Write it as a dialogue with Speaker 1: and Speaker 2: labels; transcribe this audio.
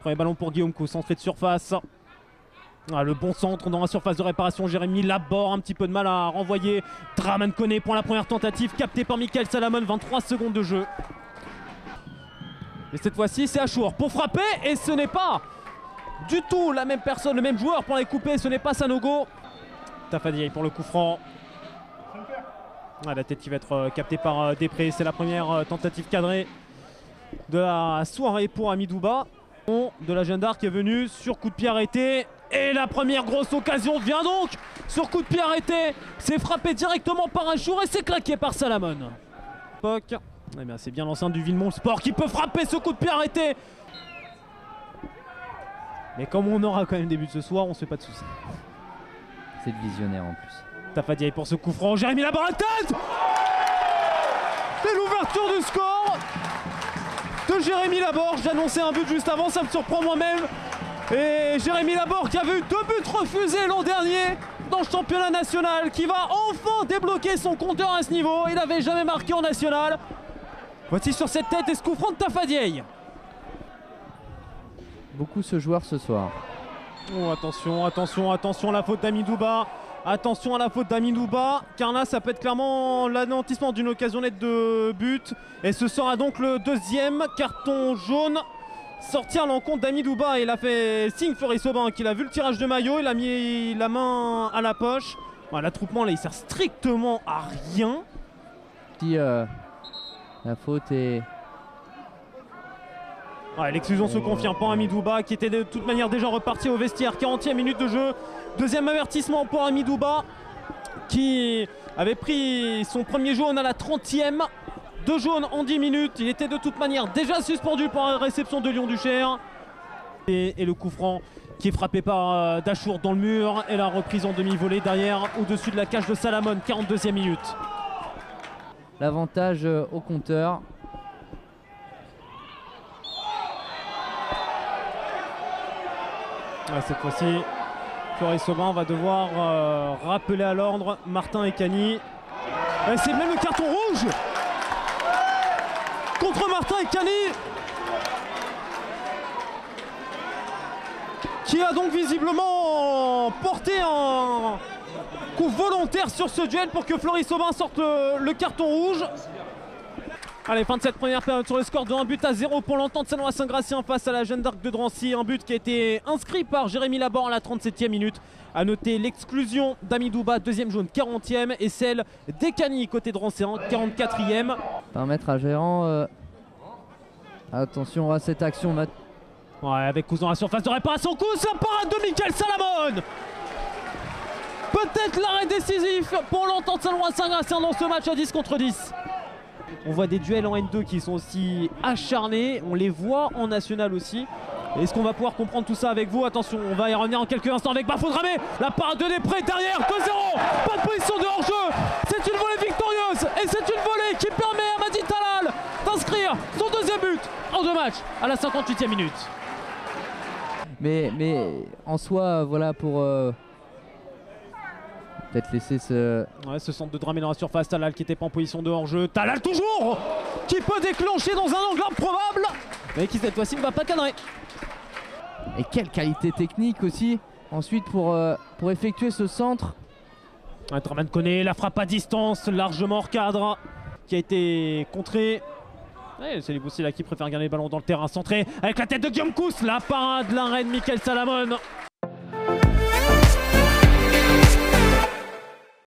Speaker 1: Premier ballon pour Guillaume Cousse, entrée de surface. Ah, le bon centre dans la surface de réparation. Jérémy Laborde, un petit peu de mal à renvoyer. Draman Koné pour la première tentative, capté par Michael Salamon, 23 secondes de jeu. Et cette fois-ci, c'est Achour pour frapper, et ce n'est pas du tout la même personne, le même joueur pour les couper, ce n'est pas Sanogo. Tafadiaï pour le coup franc. Ah, la tête qui va être captée par Després, c'est la première tentative cadrée de la soirée pour Amidouba. De la Jeanne d'Arc est venue sur coup de pied arrêté. Et la première grosse occasion vient donc sur coup de pied arrêté. C'est frappé directement par Achour et c'est claqué par Salamon. Eh bien, c'est bien l'enceinte du Villemont Sport qui peut frapper ce coup de pied arrêté. Mais comme on aura quand même début de ce soir, on se fait pas de soucis.
Speaker 2: C'est le visionnaire en plus.
Speaker 1: Tafadiaï pour ce coup franc. Jérémy Laborde à la tête. C'est l'ouverture du score de Jérémy Laborde. J'annonçais un but juste avant, ça me surprend moi-même. Et Jérémy Laborde qui avait eu 2 buts refusés l'an dernier dans le championnat national, qui va enfin débloquer son compteur à ce niveau. Il n'avait jamais marqué en national. Voici sur cette tête et ce coup franc de Tafadiaï.
Speaker 2: Beaucoup ce joueur ce soir.
Speaker 1: Oh, attention, attention, attention, la faute d'Amidouba. Attention à la faute d'Amidouba, car là ça peut être clairement l'anéantissement d'une occasion nette de but. Et ce sera donc le deuxième carton jaune sorti à l'encontre d'Amidouba. Il a fait signe Floris Aubin qu'il a vu le tirage de maillot, il a mis la main à la poche. Voilà, l'attroupement là il sert strictement à rien.
Speaker 2: Si la faute est...
Speaker 1: Ouais, l'exclusion se confirme pour Amidouba qui était de toute manière déjà reparti au vestiaire. 40e minute de jeu. Deuxième avertissement pour Amidouba qui avait pris son premier jaune à la 30e. 2 jaunes en 10 minutes. Il était de toute manière déjà suspendu pour la réception de Lyon-Duchère. Et le coup franc qui est frappé par Dachour dans le mur. Et la reprise en demi-volée derrière au-dessus de la cage de Salamon. 42e minute.
Speaker 2: L'avantage au compteur.
Speaker 1: Ouais, cette fois-ci, Floris Aubin va devoir rappeler à l'ordre Martin et Cani. C'est même le carton rouge contre Martin et Cani, qui a donc visiblement porté un coup volontaire sur ce duel pour que Floris Aubin sorte le carton rouge. Allez, fin de cette première période sur le score de 1-0 pour l'Entente Sannois-Saint-Gratien face à la Jeanne d'Arc de Drancy. Un but qui a été inscrit par Jérémy Laborde à la 37e minute. A noter l'exclusion d'Amidouba, deuxième jaune, 40e, et celle d'Ekani côté drancéen, 44e.
Speaker 2: Permettre à Gérant. Attention à cette action.
Speaker 1: Ouais, avec Cousin à la surface de réparation. Cousin, la parade de Michael Salamon. Peut-être l'arrêt décisif pour l'Entente Sannois-Saint-Gratien dans ce match à 10 contre 10. On voit des duels en N2 qui sont aussi acharnés, on les voit en national aussi. Est-ce qu'on va pouvoir comprendre tout ça avec vous? Attention, on va y revenir en quelques instants avec Bafou Dramé. La parade de Després derrière, 2-0. Pas de position de hors-jeu. C'est une volée victorieuse et c'est une volée qui permet à Madi Talal d'inscrire son deuxième but en 2 matchs à la 58e minute.
Speaker 2: Mais en soi, voilà, pour... peut-être laisser ce...
Speaker 1: Ouais, ce centre de Dramé dans la surface, Talal qui n'était pas en position de hors-jeu. Talal toujours qui peut déclencher dans un angle improbable, mais qui cette fois-ci ne va pas cadrer.
Speaker 2: Et quelle qualité technique aussi, ensuite pour effectuer ce centre.
Speaker 1: Draman Koné, la frappe à distance, largement hors cadre, qui a été contrée. Ouais, c'est les Boussy là qui préfèrent garder le ballon dans le terrain centré, avec la tête de Guillaume Cousse. La parade, l'arrêt de Michael Salamon.